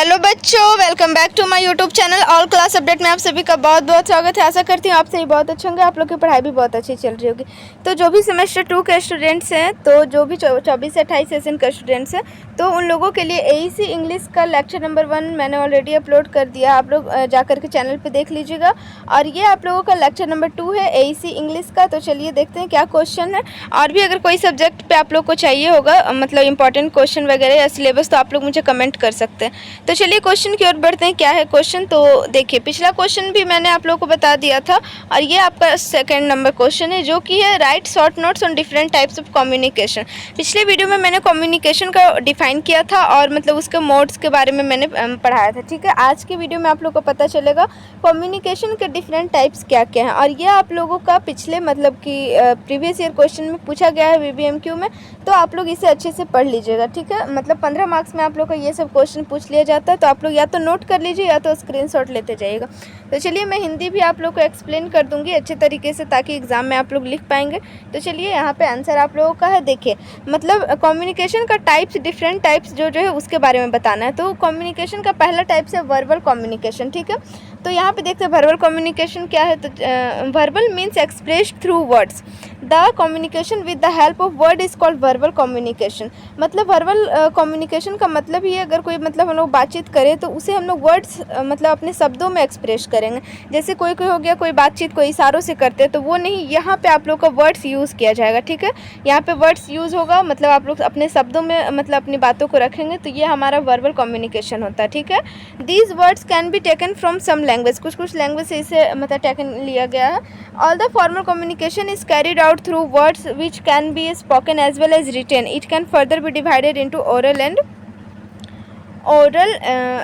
Hello बच्चों, welcome back to my YouTube channel all class update में आप सभी का बहुत बहुत स्वागत है। आशा करती हूँ आप सभी बहुत अच्छे होंगे, आप लोग की पढ़ाई भी बहुत अच्छी चल रही होगी। तो जो भी सेमेस्टर 2 के स्टूडेंट्स हैं, तो जो भी 24 से 28 सेशन के स्टूडेंट्स हैं, तो उन लोगों के लिए एईसी इंग्लिश का लेक्चर नंबर 1 मैंने ऑलरेडी अपलोड कर दिया। आप लोग जाकर के चैनल पर देख लीजिएगा। और ये आप लोगों का लेक्चर नंबर 2 है एईसी इंग्लिश का। तो चलिए देखते हैं क्या क्वेश्चन है। और भी अगर कोई सब्जेक्ट पे आप लोग को चाहिए होगा, मतलब इंपॉर्टेंट क्वेश्चन वगैरह या सिलेबस, तो आप लोग मुझे कमेंट कर सकते हैं। तो चलिए क्वेश्चन की ओर बढ़ते हैं। क्या है क्वेश्चन, तो देखिए पिछला क्वेश्चन भी मैंने आप लोगों को बता दिया था, और ये आपका सेकंड नंबर क्वेश्चन है, जो कि है right short notes on different types of communication. पिछले वीडियो में मैंने कम्युनिकेशन का डिफाइन किया था और मतलब उसके मोड्स के बारे में मैंने पढ़ाया था। ठीक है, आज की वीडियो में आप लोगों को पता चलेगा कम्युनिकेशन के डिफरेंट टाइप्स क्या क्या हैं। और ये आप लोगों का पिछले मतलब कि प्रीवियस ईयर क्वेश्चन में पूछा गया है VBMQ में, तो आप लोग इसे अच्छे से पढ़ लीजिएगा। ठीक है, मतलब 15 मार्क्स में आप लोग का ये सब क्वेश्चन पूछ लिया जाता है, तो आप लोग या तो नोट कर लीजिए या तो स्क्रीनशॉट लेते जाइएगा। तो चलिए मैं हिंदी भी आप लोग को एक्सप्लेन कर दूंगी अच्छे तरीके से, ताकि एग्जाम में आप लोग लिख पाएंगे। तो चलिए यहाँ पे आंसर आप लोगों का है। देखिए मतलब कम्युनिकेशन का टाइप्स, डिफरेंट टाइप्स जो है उसके बारे में बताना है। तो कम्युनिकेशन का पहला टाइप्स है वर्बल कम्युनिकेशन। ठीक है, तो यहाँ पे देखते हैं वर्बल कम्युनिकेशन क्या है। तो verbal means expressed through words. The communication with the help of word is called verbal communication. मतलब वर्बल कम्युनिकेशन का मतलब ही है, अगर कोई मतलब हम लोग बातचीत करें तो उसे हम लोग वर्ड्स मतलब अपने शब्दों में एक्सप्रेस करेंगे। जैसे कोई कोई हो गया, कोई बातचीत कोई इशारों से करते हैं, तो वो नहीं, यहाँ पे आप लोग का वर्ड्स यूज़ किया जाएगा। ठीक है, यहाँ पे वर्ड्स यूज़ होगा, मतलब आप लोग अपने शब्दों में मतलब अपनी बातों को रखेंगे, तो ये हमारा वर्बल कम्युनिकेशन होता है। ठीक है, these words can be taken from some language. कुछ कुछ लैंग्वेज से इसे मतलब टेकन लिया गया है। All the formal communication is carried out through words which can be spoken as well as written. It can further be divided into oral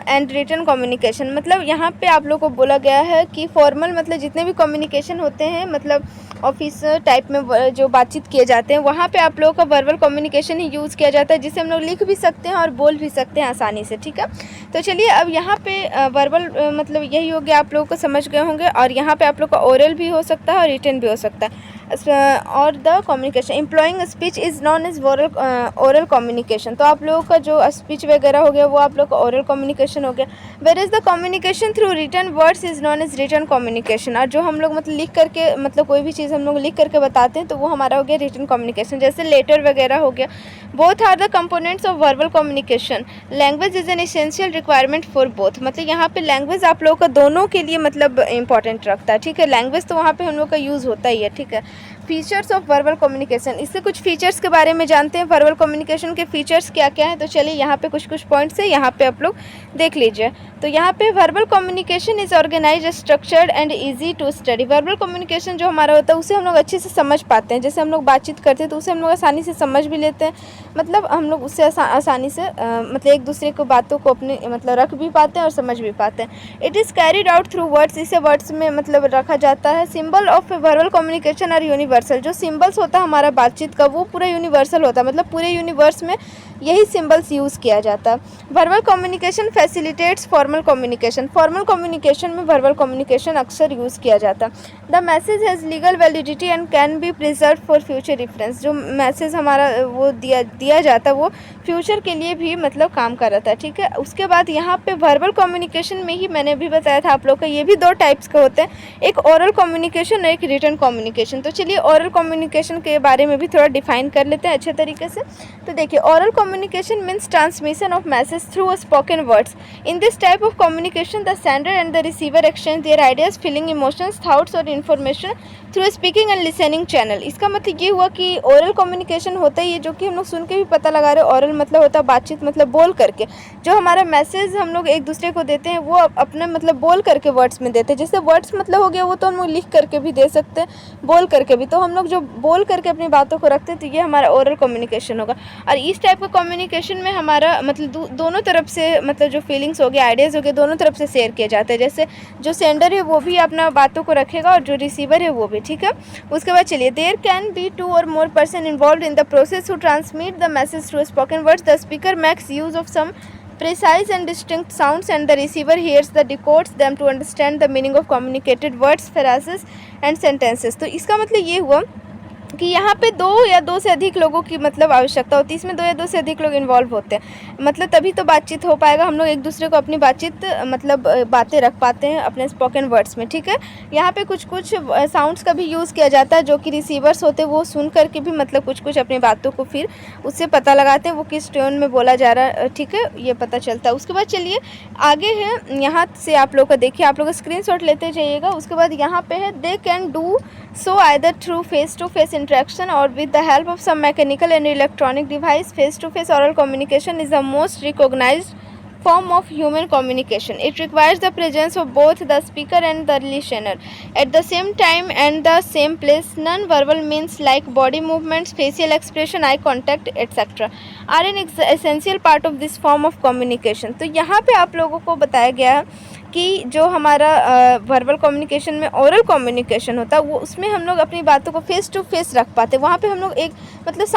and written communication. मतलब यहाँ पे आप लोग को बोला गया है कि फॉर्मल मतलब जितने भी कम्युनिकेशन होते हैं, मतलब ऑफिस टाइप में जो बातचीत किए जाते हैं, वहाँ पे आप लोगों का वर्बल कम्युनिकेशन ही यूज़ किया जाता है, जिसे हम लोग लिख भी सकते हैं और बोल भी सकते हैं आसानी से। ठीक है, तो चलिए अब यहाँ पे वर्बल मतलब यही हो गया, आप लोगों को समझ गए होंगे। और यहाँ पे आप लोग का ओरल भी हो सकता है और रिटन भी हो सकता है। और the communication employing speech is known as oral communication. तो आप लोगों का जो स्पीच वगैरह हो गया वो आप लोग का ओरल कम्युनिकेशन हो गया। Where is the communication through written words is known as written communication. और जो हम लोग मतलब लिख करके मतलब कोई भी चीज़ हम लोग लिख करके बताते हैं, तो वो हमारा हो गया रिटन कम्युनिकेशन, जैसे लेटर वगैरह हो गया। Both are the components of verbal communication. Language is an essential requirement for both. मतलब यहाँ पे लैंग्वेज आप लोगों का दोनों के लिए मतलब इंपॉर्टेंट रखता है। ठीक है, लैंग्वेज तो वहाँ पे हम लोग का यूज़ होता ही है। ठीक है, फीचर्स ऑफ वर्बल कम्युनिकेशन, इससे कुछ फीचर्स के बारे में जानते हैं। वर्बल कम्युनिकेशन के फीचर्स क्या क्या हैं, तो चलिए यहाँ पे कुछ कुछ पॉइंट्स है, यहाँ पे आप लोग देख लीजिए। तो यहाँ पे verbal communication is organise, structured and easy to study. Verbal communication जो हमारा होता है उसे हम लोग अच्छे से समझ पाते हैं। जैसे हम लोग बातचीत करते हैं तो उसे हम लोग आसानी से समझ भी लेते हैं, मतलब हम लोग उससे आसानी से मतलब एक दूसरे को बातों को अपने मतलब रख भी पाते हैं और समझ भी पाते हैं। It is carried out through words, इसे वर्ड्स में मतलब रखा जाता है। Symbol of verbal communication are universal. जो सिंबल्स होता है हमारा बातचीत का, वो पूरा यूनिवर्सल होता है, मतलब पूरे यूनिवर्स में यही सिंबल्स यूज़ किया जाता है। Verbal communication facilitates formal communication. Formal communication में वर्बल कम्युनिकेशन अक्सर यूज़ किया जाता है। The message has legal validity and can be preserve for future reference. जो मैसेज हमारा वो दिया जाता है वो फ्यूचर के लिए भी मतलब काम कर रहा था। ठीक है, उसके बाद यहाँ पे वर्बल कम्युनिकेशन में ही मैंने भी बताया था आप लोग का, ये भी दो टाइप्स के होते हैं, एक ओरल कम्युनिकेशन और एक रिटन कम्युनिकेशन। तो चलिए ओरल कम्युनिकेशन के बारे में भी थोड़ा डिफाइन कर लेते हैं अच्छे तरीके से। तो देखिए oral communication means transmission of message through spoken words. In this type of communication the sender and the receiver exchange their ideas, feeling, emotions, thoughts और information through speaking and listening channel. इसका मतलब ये हुआ कि oral communication होता है ये, जो कि हम लोग सुन के भी पता लगा रहे हैं। ओरल मतलब होता है बातचीत, मतलब बोल करके जो हमारा मैसेज हम लोग एक दूसरे को देते हैं, वो अपने मतलब बोल करके वर्ड्स में देते हैं। जैसे वर्ड्स मतलब हो गया वो तो हम लोग लिख करके भी दे सकते हैं, बोल करके भी। तो हम लोग जो बोल करके अपनी बातों को रखते हैं, तो ये हमारा ओरल कम्युनिकेशन होगा। और इस टाइप का कम्युनिकेशन में हमारा मतलब दोनों तरफ से मतलब जो फीलिंग्स हो गए, आइडियाज़ हो गए, दोनों तरफ से शेयर किए जाते हैं। जैसे जो सेंडर है वो भी अपना बातों को रखेगा और जो रिसीवर है वो भी। ठीक है, उसके बाद चलिए there can be 2 or more person involve in the process who transmit the message through spoken words. The speaker makes use of some precise and distinct sounds and the receiver hears the decodes them to understand the meaning of communicated words, phrases and sentences। तो इसका मतलब ये हुआ कि यहाँ पे 2 या 2 से अधिक लोगों की मतलब आवश्यकता होती है। इसमें 2 या 2 से अधिक लोग इन्वॉल्व होते हैं, मतलब तभी तो बातचीत हो पाएगा। हम लोग एक दूसरे को अपनी बातचीत मतलब बातें रख पाते हैं अपने स्पोकन वर्ड्स में, ठीक है। यहाँ पे कुछ कुछ साउंड्स का भी यूज़ किया जाता है, जो कि रिसीवर्स होते हैं वो सुन करके भी मतलब कुछ कुछ अपनी बातों को फिर उससे पता लगाते हैं वो किस टोन में बोला जा रहा है, ठीक है, ये पता चलता है। उसके बाद चलिए आगे है, यहाँ से आप लोग का देखिए, आप लोग स्क्रीनशॉट लेते जाइएगा। उसके बाद यहाँ पे है they can do so either through face-to-face interaction or with the help of some mechanical and electronic device. Face-to-face oral communication is the most recognized form of human communication. It requires the presence of both the speaker and the listener at the same time and the same place. Non-verbal means like body movements, facial expression, eye contact, etc. are an essential part of this form of communication. तो यहाँ पे आप लोगों को बताया गया है कि जो हमारा वर्बल कम्युनिकेशन में ओरल कम्युनिकेशन होता है वो उसमें हम लोग अपनी बातों को फेस टू फेस रख पाते हैं। वहाँ पे हम लोग एक मतलब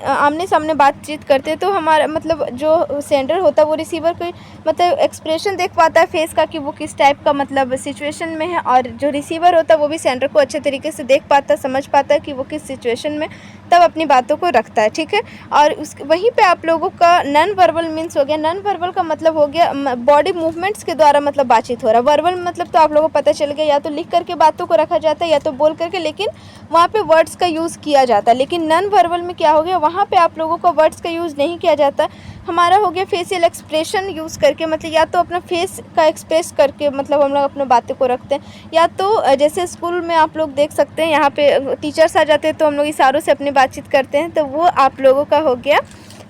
आमने सामने बातचीत करते हैं, तो हमारा मतलब जो सेंडर होता है वो रिसीवर को मतलब एक्सप्रेशन देख पाता है फेस का कि वो किस टाइप का मतलब सिचुएशन में है, और जो रिसीवर होता है वो भी सेंडर को अच्छे तरीके से देख पाता है, समझ पाता है कि वो किस सिचुएशन में तब अपनी बातों को रखता है, ठीक है। और उस वहीं पे आप लोगों का नॉन वर्बल मीन्स हो गया, नॉन वर्बल का मतलब हो गया बॉडी मूवमेंट्स के द्वारा मतलब बातचीत हो रहा है। वर्बल मतलब तो आप लोगों को पता चल गया, या तो लिख करके बातों को रखा जाता है या तो बोल करके, लेकिन वहाँ पे वर्ड्स का यूज़ किया जाता है। लेकिन नॉन वर्बल में क्या हो गया, वहाँ पे आप लोगों को वर्ड्स का यूज़ नहीं किया जाता, हमारा हो गया फेशियल एक्सप्रेशन यूज़ करके, मतलब या तो अपना फेस का एक्सप्रेस करके मतलब हम लोग अपने बातों को रखते हैं, या तो जैसे स्कूल में आप लोग देख सकते हैं यहाँ पे टीचर्स आ जाते हैं तो हम लोग इशारों से अपनी बातचीत करते हैं, तो वो आप लोगों का हो गया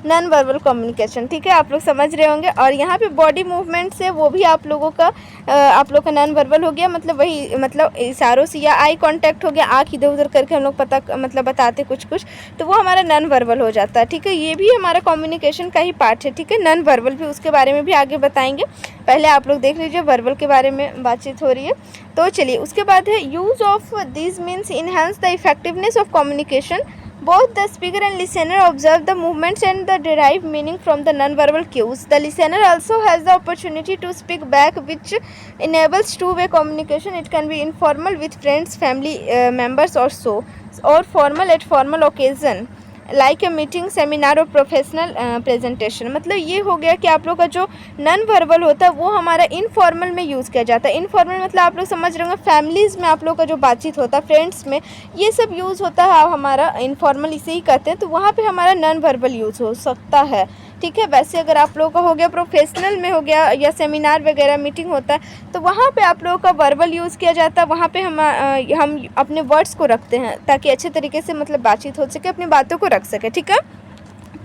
नॉन वर्बल कम्युनिकेशन, ठीक है, आप लोग समझ रहे होंगे। और यहाँ पे बॉडी मूवमेंट से वो भी आप लोगों का नॉन वर्बल हो गया, मतलब वही मतलब इशारों से, या आई कांटेक्ट हो गया, आँख इधर उधर करके हम लोग पता मतलब बताते कुछ कुछ, तो वो हमारा नॉन वर्बल हो जाता है, ठीक है। ये भी हमारा कम्युनिकेशन का ही पार्ट है, ठीक है। नॉन वर्बल भी, उसके बारे में भी आगे बताएंगे, पहले आप लोग देख लीजिए वर्बल के बारे में बातचीत हो रही है। तो चलिए उसके बाद है use of this means enhance the effectiveness of communication. Both the speaker and listener observe the movements and the derive meaning from the non-verbal cues. The listener also has the opportunity to speak back, which enables two-way communication. It can be informal with friends, family members or so, or formal at formal occasion like a meeting, seminar और professional presentation. मतलब ये हो गया कि आप लोग का जो नॉन वर्बल होता है वो हमारा इनफॉर्मल में यूज़ किया जाता है। इनफॉर्मल मतलब आप लोग समझ रहे होंगे फैमिलीज़ में आप लोग का जो बातचीत होता है, फ्रेंड्स में, ये सब यूज़ होता है हमारा इनफॉर्मल, इसे ही कहते हैं, तो वहाँ पे हमारा नॉन वर्बल यूज़ हो सकता है, ठीक है। वैसे अगर आप लोगों का हो गया प्रोफेशनल में हो गया या सेमिनार वगैरह मीटिंग होता है तो वहाँ पे आप लोगों का वर्बल यूज़ किया जाता है, वहाँ पे हम अपने वर्ड्स को रखते हैं ताकि अच्छे तरीके से मतलब बातचीत हो सके, अपनी बातों को रख सके, ठीक है।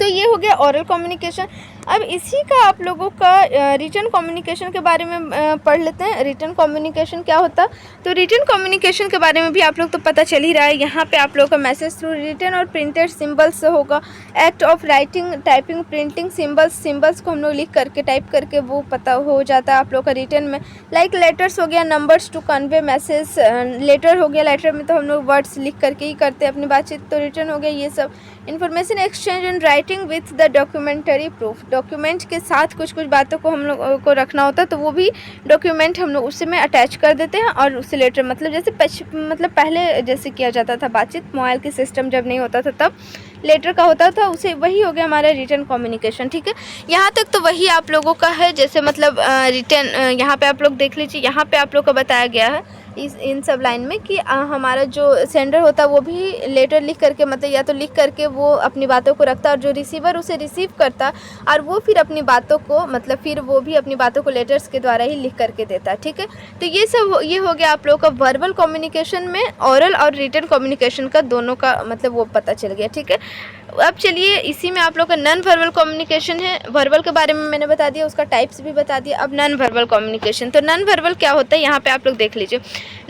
तो ये हो गया ओरल कम्युनिकेशन। अब इसी का आप लोगों का रिटन कम्युनिकेशन के बारे में पढ़ लेते हैं। रिटन कम्युनिकेशन क्या होता, तो रिटन कम्युनिकेशन के बारे में भी आप लोग तो पता चल ही रहा है। यहाँ पे आप लोगों का मैसेज थ्रू रिटन और प्रिंटेड सिंबल्स होगा। Act of writing, typing, printing symbols को हम लोग लिख करके टाइप करके वो पता हो जाता है आप लोग का रिटन में। लाइक लेटर्स हो गया, numbers to convey message, letter हो गया, लेटर में तो हम लोग वर्ड्स लिख करके ही करते हैं अपनी बातचीत, तो रिटन हो गया ये सब। Information exchange and writing with the documentary proof, document के साथ कुछ कुछ बातों को हम लोग को रखना होता है, तो वो भी डॉक्यूमेंट हम लोग उसमें अटैच कर देते हैं। और उससे लेटर मतलब जैसे मतलब पहले जैसे किया जाता था बातचीत, मोबाइल की सिस्टम जब नहीं होता था तब लेटर का होता था, उसे वही हो गया हमारा रिटन कम्युनिकेशन, ठीक है। यहाँ तक तो वही आप लोगों का है, जैसे मतलब रिटन यहाँ पे आप लोग देख लीजिए, यहाँ पे आप लोग को बताया गया है इन सब लाइन में कि हमारा जो सेंडर होता है वो भी लेटर लिख करके मतलब या तो लिख करके वो अपनी बातों को रखता है, और जो रिसीवर उसे रिसीव करता और वो फिर अपनी बातों को मतलब फिर वो भी अपनी बातों को लेटर्स के द्वारा ही लिख करके देता है, ठीक है। तो ये हो गया आप लोगों का वर्बल कम्युनिकेशन में ओरल और रिटन कम्युनिकेशन का दोनों का मतलब वो पता चल गया, ठीक है। अब चलिए इसी में आप लोग का नॉन वर्बल कम्युनिकेशन है। वर्बल के बारे में मैंने बता दिया, उसका टाइप्स भी बता दिया। अब नॉन वर्बल कम्युनिकेशन, तो नॉन वर्बल क्या होता है यहाँ पे आप लोग देख लीजिए।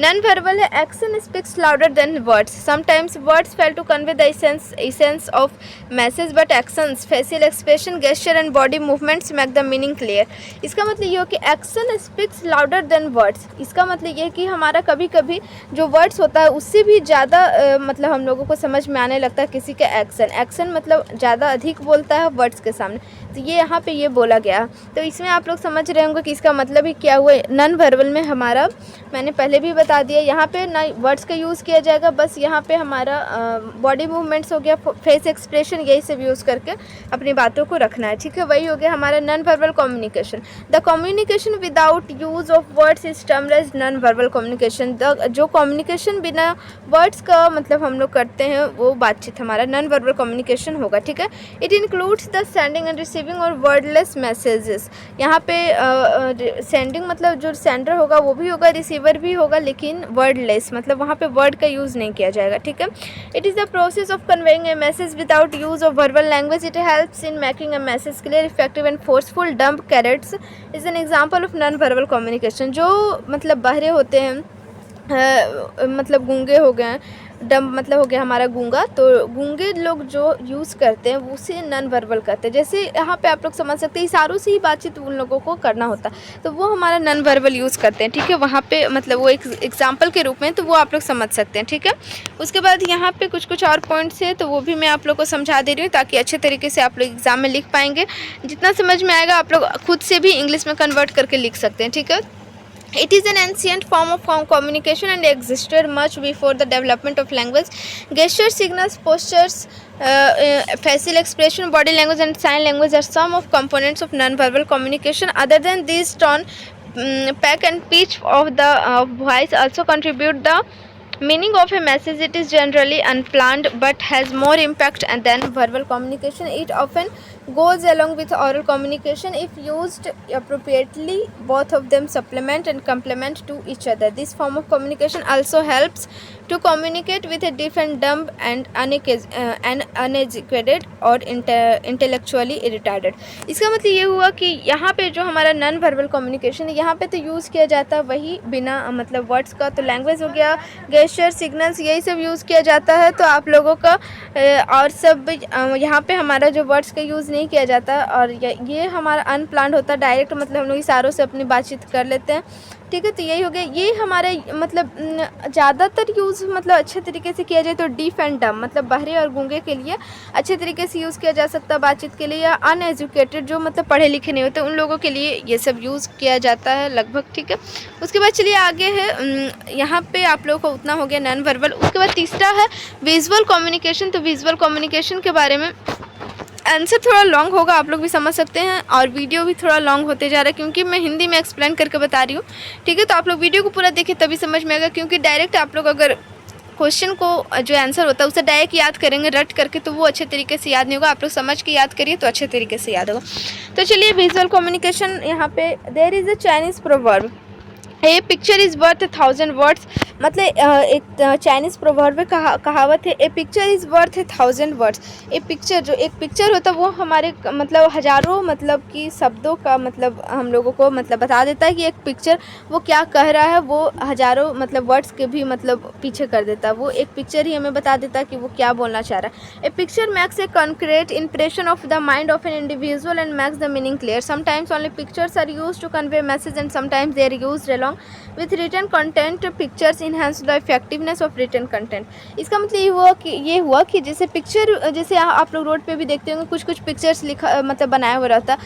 नॉन वर्बल है action speaks louder than words, sometimes words fail to convey the essence of message but actions, facial expression, gesture and body movements make the meaning clear. इसका मतलब ये हो कि action speaks louder than words, इसका मतलब ये है कि हमारा कभी कभी जो वर्ड्स होता है उससे भी ज़्यादा मतलब हम लोगों को समझ में आने लगता है किसी का एक्शन एक्शन मतलब ज़्यादा अधिक बोलता है वर्ड्स के सामने, तो ये यहाँ पे ये बोला गया। तो इसमें आप लोग समझ रहे होंगे कि इसका मतलब ही क्या हुआ। नॉन वर्बल में हमारा मैंने पहले भी बता दिया, यहाँ पे ना वर्ड्स का यूज़ किया जाएगा, बस यहाँ पे हमारा बॉडी मूवमेंट्स हो गया, फेस एक्सप्रेशन, यही सब यूज़ करके अपनी बातों को रखना है, ठीक है। वही हो गया हमारा non verbal communication. The communication without use of words is termed as non verbal communication. जो कम्युनिकेशन बिना वर्ड्स का मतलब हम लोग करते हैं वो बातचीत हमारा नॉन वर्बल कम्युनिकेशन होगा, ठीक है। It includes the sending end receiving और वर्डलेस मैसेजेस। यहाँ पे सेंडिंग मतलब जो सेंडर होगा वो भी होगा, रिसीवर भी होगा, लेकिन वर्डलेस मतलब वहाँ पे वर्ड का यूज़ नहीं किया जाएगा, ठीक है। It is the process of conveying a message without use of verbal language. It helps in making a message clear, effective and forceful. Dumb charades is an example of non verbal communication. जो मतलब बहरे होते हैं, मतलब गूंगे हो गए, dumb मतलब हो गया हमारा गूंगा, तो गूंगे लोग जो यूज़ करते हैं उसे नॉन वर्बल कहते हैं। जैसे यहाँ पे आप लोग समझ सकते हैं इशारों से ही बातचीत उन लोगों को करना होता है, तो वो हमारा नॉन वर्बल यूज़ करते हैं, ठीक है। वहाँ पे मतलब वो एक एग्जाम्पल के रूप में, तो वो आप लोग समझ सकते हैं, ठीक है। उसके बाद यहाँ पे कुछ और पॉइंट्स है, तो वो भी मैं आप लोग को समझा दे रही हूँ ताकि अच्छे तरीके से आप लोग एग्जाम में लिख पाएंगे। जितना समझ में आएगा आप लोग खुद से भी इंग्लिश में कन्वर्ट करके लिख सकते हैं, ठीक है। It is an ancient form of communication and existed much before the development of language. Gestures, signals, postures, facial expression, body language and sign language are some of components of non-verbal communication. Other than these, tone, pack and pitch of the voice also contribute the meaning of a message. It is generally unplanned but has more impact than verbal communication. It often goes along with oral communication. If used appropriately, both of them supplement and complement to each other. This form of communication also helps to communicate with a different dumb and uneducated or intellectually retarded. इसका मतलब ये हुआ कि यहाँ पे जो हमारा non verbal communication है, यहाँ पे तो यूज़ किया जाता है वही बिना मतलब वर्ड्स का, तो लैंग्वेज हो गया, गेस्चर, सिग्नल्स, यही सब यूज़ किया जाता है। तो आप लोगों का और सब यहाँ पे हमारा जो वर्ड्स का यूज़ नहीं किया जाता, और ये हमारा अनप्लान्ड होता है, डायरेक्ट मतलब हम लोग इशारों से अपनी बातचीत कर लेते हैं, ठीक है। तो यही हो गया, ये हमारे मतलब ज़्यादातर यूज़ मतलब अच्छे तरीके से किया जाए तो डीफ एंड डम मतलब बहरे और गूंगे के लिए अच्छे तरीके से यूज़ किया जा सकता है बातचीत के लिए, या अनएजुकेटेड जो मतलब पढ़े लिखे नहीं होते उन लोगों के लिए ये सब यूज़ किया जाता है लगभग, ठीक है। उसके बाद चलिए आगे है, यहाँ पे आप लोगों को उतना हो गया नॉन वर्बल। उसके बाद तीसरा है विजुअल कम्युनिकेशन। तो विजुअल कम्युनिकेशन के बारे में आंसर थोड़ा लॉन्ग होगा, आप लोग भी समझ सकते हैं, और वीडियो भी थोड़ा लॉन्ग होते जा रहा है क्योंकि मैं हिंदी में एक्सप्लेन करके बता रही हूँ, ठीक है। तो आप लोग वीडियो को पूरा देखें तभी समझ में आएगा, क्योंकि डायरेक्ट आप लोग अगर क्वेश्चन को जो आंसर होता है उसे डायरेक्ट याद करेंगे रट करके तो वो अच्छे तरीके से याद नहीं होगा। आप लोग समझ के याद करिए तो अच्छे तरीके से याद होगा। तो चलिए विजुअल कम्युनिकेशन, यहाँ पे there is a Chinese proverb, a picture is worth 1000 words. मतलब एक चाइनीज़ प्रोवर्ब में कहावत है, a picture is worth 1000 words. A picture, जो एक पिक्चर होता है वो हमारे मतलब हज़ारों मतलब की शब्दों का मतलब हम लोगों को मतलब बता देता है कि एक पिक्चर वो क्या कह रहा है, वो हज़ारों मतलब वर्ड्स के भी मतलब पीछे कर देता है। वो एक पिक्चर ही हमें बता देता है कि वो क्या बोलना चाह रहा है। A picture makes a concrete impression of the mind of an individual and makes the meaning clear. Sometimes only pictures are used to convey message and sometimes they are used along with written content. Pictures enhance the effectiveness of written content. इसका मतलब ये हुआ कि जैसे picture, जैसे आप लोग road पे भी देखते होंगे कुछ पिक्चर्स लिखा मतलब बनाया हुआ रहता है,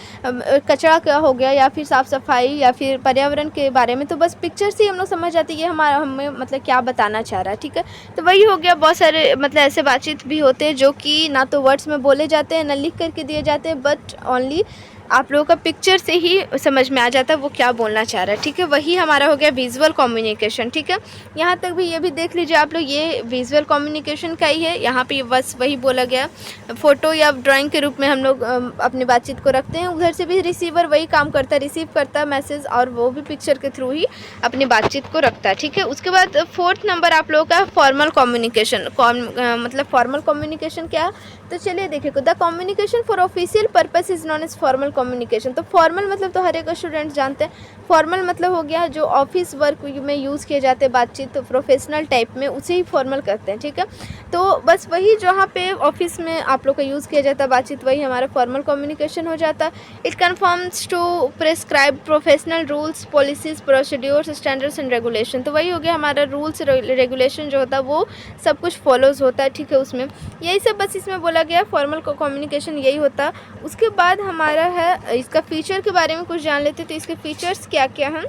कचरा का हो गया या फिर साफ़ सफाई या फिर पर्यावरण के बारे में, तो बस पिक्चर से ही हम लोग समझ जाते हैं ये हमें मतलब क्या बताना चाह रहा है, ठीक है। तो वही हो गया, बहुत सारे मतलब ऐसे बातचीत भी होते हैं जो कि ना तो वर्ड्स में बोले जाते हैं ना लिख करके दिए जाते हैं, बट ओनली आप लोगों का पिक्चर से ही समझ में आ जाता है वो क्या बोलना चाह रहा है, ठीक है। वही हमारा हो गया विजुअल कम्युनिकेशन, ठीक है। यहाँ तक भी ये भी देख लीजिए आप लोग, ये विजुअल कम्युनिकेशन का ही है। यहाँ पे बस वही बोला गया, फ़ोटो या ड्राइंग के रूप में हम लोग अपनी बातचीत को रखते हैं। उधर से भी रिसीवर वही काम करता है, रिसीव करता है मैसेज और वो भी पिक्चर के थ्रू ही अपनी बातचीत को रखता है, ठीक है। उसके बाद 4th नंबर आप लोगों का फॉर्मल कम्युनिकेशन। मतलब फॉर्मल कम्युनिकेशन क्या है, तो चलिए देखिए, the communication for official purpose is known as formal communication. तो फॉर्मल मतलब तो हर एक स्टूडेंट जानते हैं, फॉर्मल मतलब हो गया जो ऑफिस वर्क में यूज़ किए जाते हैं बातचीत, तो प्रोफेशनल टाइप में उसे ही फॉर्मल कहते हैं, ठीक है। तो बस वही जहाँ पे ऑफिस में आप लोग का यूज़ किया जाता है बातचीत, वही हमारा फॉर्मल कम्युनिकेशन हो जाता है। It conforms to prescribe professional rules, policies, procedures, standards and regulation. तो वही हो गया हमारा रूल्स रेगुलेशन जो होता है वो सब कुछ फॉलोज होता है, ठीक है। उसमें यही सब बस इसमें बोला बोला गया फॉर्मल कम्युनिकेशन यही होता। उसके बाद हमारा है इसका फ़ीचर के बारे में कुछ जान लेते हैं। तो इसके फ़ीचर्स क्या क्या हैं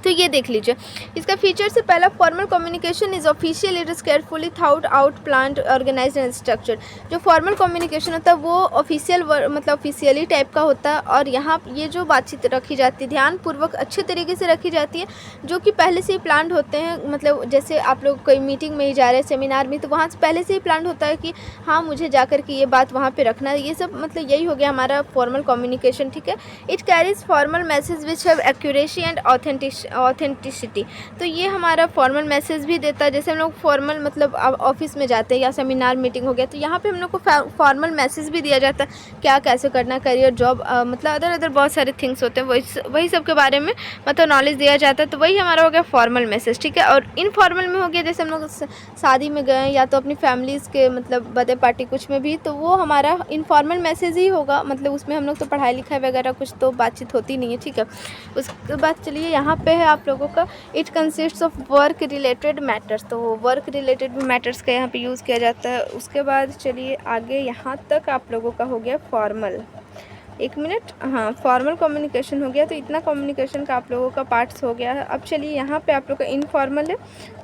तो ये देख लीजिए। इसका फीचर से पहला, formal communication is official, it is carefully thought out, planned, organised and structured. जो फॉर्मल कम्युनिकेशन होता है वो ऑफिशियल मतलब ऑफिशियली टाइप का होता है, और यहाँ ये जो बातचीत रखी जाती है ध्यानपूर्वक अच्छे तरीके से रखी जाती है, जो कि पहले से ही प्लान्ड होते हैं। मतलब जैसे आप लोग कोई मीटिंग में ही जा रहे हैं, सेमिनार में, तो वहाँ से पहले से ही प्लान्ड होता है कि हाँ मुझे जा कर के ये बात वहाँ पर रखना है। ये सब मतलब यही हो गया हमारा फॉर्मल कम्युनिकेशन, ठीक है। It carries formal message which have accuracy and authenticity. तो ये हमारा फॉर्मल मैसेज भी देता है। जैसे हम लोग फॉर्मल मतलब ऑफिस में जाते हैं या सेमिनार मीटिंग हो गया, तो यहाँ पे हम लोग को फॉर्मल मैसेज भी दिया जाता है, क्या कैसे करना, करियर, जॉब, मतलब अदर बहुत सारे थिंग्स होते हैं, वही सब के बारे में मतलब नॉलेज दिया जाता है। तो वही हमारा हो गया फॉर्मल मैसेज, ठीक है। और इनफॉर्मल में हो गया जैसे हम लोग शादी में गए या तो अपनी फैमिलीज़ के मतलब बर्थडे पार्टी कुछ में भी, तो वो हमारा इनफॉर्मल मैसेज ही होगा। मतलब उसमें हम लोग तो पढ़ाई लिखाई वगैरह कुछ तो बातचीत होती नहीं है, ठीक है। उसके बाद चलिए यहाँ पे है आप लोगों का, it consists of work related matters. तो वर्क रिलेटेड भी मैटर्स का यहाँ पे यूज़ किया जाता है। उसके बाद चलिए आगे, यहाँ तक आप लोगों का हो गया फॉर्मल। एक मिनट, हाँ फॉर्मल कम्युनिकेशन हो गया। तो इतना कम्युनिकेशन का आप लोगों का पार्ट्स हो गया है। अब चलिए यहाँ पे आप लोग का इनफॉर्मल है,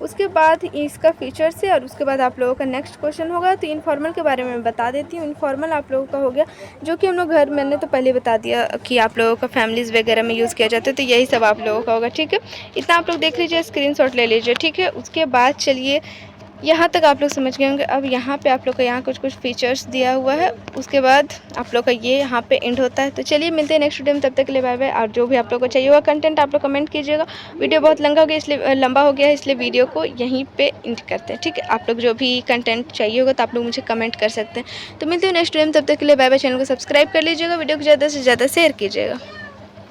उसके बाद इसका फीचर्स है, और उसके बाद आप लोगों का नेक्स्ट क्वेश्चन होगा। तो इनफॉर्मल के बारे में बता देती हूँ। इनफॉर्मल आप लोगों का हो गया जो कि हम लोग घर, मैंने तो पहले बता दिया कि आप लोगों का फैमिलीज़ वगैरह में यूज़ किया जाता है। तो यही सब आप लोगों का होगा, ठीक है। इतना आप लोग देख लीजिए, स्क्रीनशॉट ले लीजिए, ठीक है। उसके बाद चलिए यहाँ तक आप लोग समझ गए होंगे। अब यहाँ पे आप लोग का यहाँ कुछ फीचर्स दिया हुआ है, उसके बाद आप लोग का ये यहाँ पे एंड होता है। तो चलिए मिलते हैं नेक्स्ट वीडियो में, तब तक के लिए बाय बाय। और जो भी आप लोग को चाहिए हुआ कंटेंट आप लोग कमेंट कीजिएगा। वीडियो बहुत लंबा हो गया है, इसलिए वीडियो को यहीं पे एंड करते हैं, ठीक है। आप लोग जो भी कंटेंट चाहिए होगा तो आप लोग मुझे कमेंट कर सकते हैं। तो मिलते हैं नेक्स्ट वीडियो में, तब तक के लिए बाय बाय। चैनल को सब्सक्राइब कर लीजिएगा, वीडियो को ज़्यादा से ज़्यादा शेयर कीजिएगा।